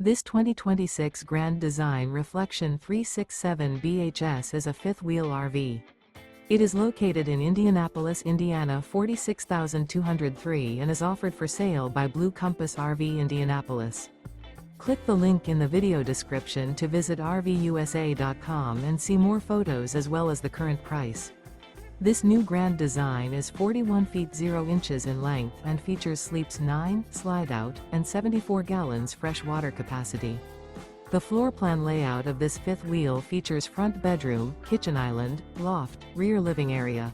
This 2026 Grand Design Reflection 367 BHS is a fifth-wheel RV. It is located in Indianapolis, Indiana 46203 and is offered for sale by Blue Compass RV Indianapolis. Click the link in the video description to visit RVUSA.com and see more photos as well as the current price. This new Grand Design is 41 feet 0 inches in length and features sleeps 9, slide-out, and 74 gallons fresh water capacity. The floor plan layout of this fifth wheel features front bedroom, kitchen island, loft, rear living area.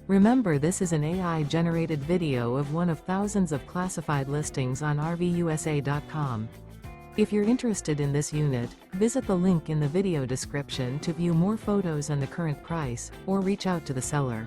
Remember, this is an AI-generated video of one of thousands of classified listings on RVUSA.com. If you're interested in this unit, visit the link in the video description to view more photos and the current price, or reach out to the seller.